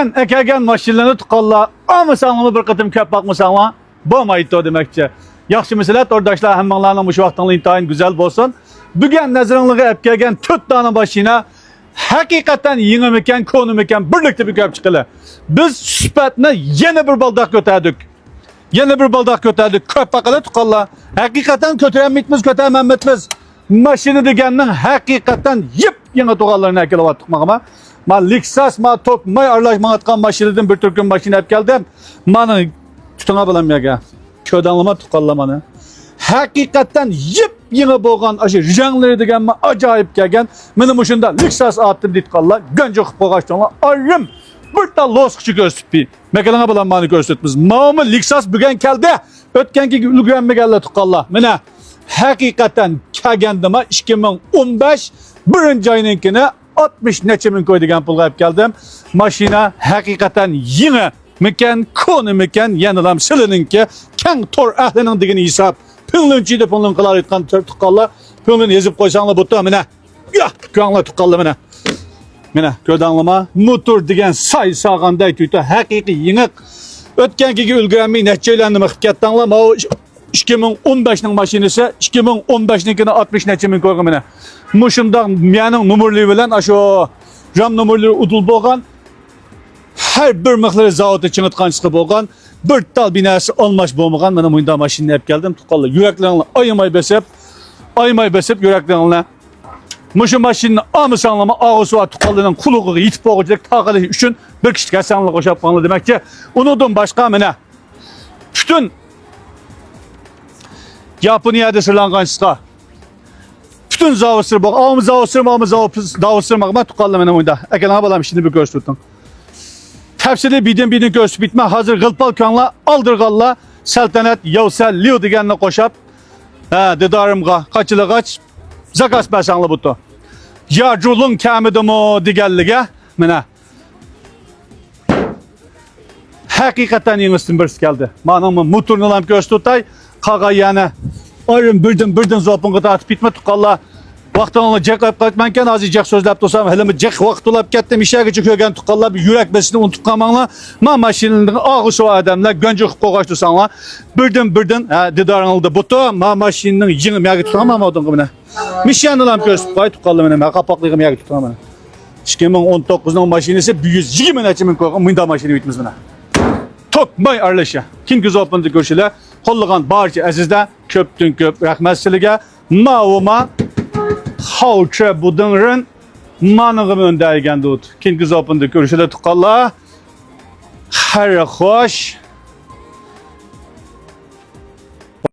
Ekegen maşinlerini tıkalla, ama sağlamı bir kıtım köp bakmasanla, bo'lmaydi o demekçi. Yaxşı mesela oradaşlar hemmanlarla bu vaxtınla intayın güzel bolsun. Bugün nazaranlığı epkegen 4 tane başına hakikaten yeni mekan, konu mekan birlikte bir köp çıkılı. Biz süpetine yeni bir baldak götürdük. Yeni bir baldak götürdük. Köp bakalı tıkalla. Hakikaten kötürenmekimiz, kötürenmemekimiz. Maşini degenin hakikaten yeni tuğallarına ekele vattık mağama. Ma Lexus, ma top, may arlaşma atkan maşineden bir Türk'ün maşini hep geldim. Manı tutuna bilemeyek. Ködanlama tukallamanı. Hakikaten yeni boğan aşı janları degen ma acayip gelgen. Benim hoşunda Lexus attım dit kalla. Gönce boğaçtanla arım. Burada loskçu gösterpi. Mekalana bilenmanı göstertmiz. Mağamı Lexus bugün geldi. Ötkenki ülgüvenme geldi tukalla. Mene hakikaten kagendime 2015 birinci ayınınkine 60 neçe min koy degan pulga hep geldim. Maşina hakikaten yeni mekan, konu mekan, yenilam silinki, keng tor ahlinin degini hesap. Pünlünçü de pünlün kılar etken tukalla. Pünlün yazıp koysanla butta mene. Ya, könle tukalla mene. Mene, ködanlama. Motor degen say sağanday tüytü. Hakiki yeni. Ötkenki ülgürenmeyi neçeylendim. Hikayettanla. 2015'nin maşinesi 2015'ninkini 60 neçe min koyga mene. Muşunda mening numurlu bilen aşo ram numurlu udul bolgan her bir mıqları zavod için atqançıqı bolgan bir tal binası almaş bolmagan mene munda maşinni hep geldim tuqalla yüreklerini aymay besip yüreklerini muşu maşinni amısanlama ağısı var tuqallının kuluğu yitip boğacak taqalı üçün bir kişi kasanlı koşap qanlı demek ki unudum başka mene bütün Japoniyada sırlanğançıqa bütün zavusır bak, ağımı zavusırmağıma tuqalla mene oyunda. Ekelana balam şimdi bir göz tutun. Tepsili bidin göz bitme hazır gılpal kanla aldırgalla seltenet yavsel liu degenine koşap dedarımga kaçılı kaç zakas besanlı butu. Yarculun kamidimu digellige mene. Hakikaten yengistin birisi geldi. Manamın muturnulam göz tutay kağa yani ayrım birden zopun gıda atıp bitme tuqalla. Vaqtını cekap qaytmanken azıcık sözlep tursam helimi cek vaqt ulap kettim işe çıkıyorken tuqalla bir yürek besini unutup qalmanla ma maşininin ağısı o adamlar gönce qoğaş tursanla birden didarınıldı butu ma maşininin yeni miyagi tutamam odun mene mişyanılam göz qoy tuqalla mene ma qapaklığım miyagi tutamam mene 2019'un maşinesi 120 neçe min qoyğan mında maşini bitmiz mene tokmay arlaşa kim göz opunda görüşüle qollagan barcha azizlar köptün köp rahmat sizlarga mauma Havça budunrun manığım öndeygen dut. Kim güzel opunda görüşüle tuqalla. Her hoş.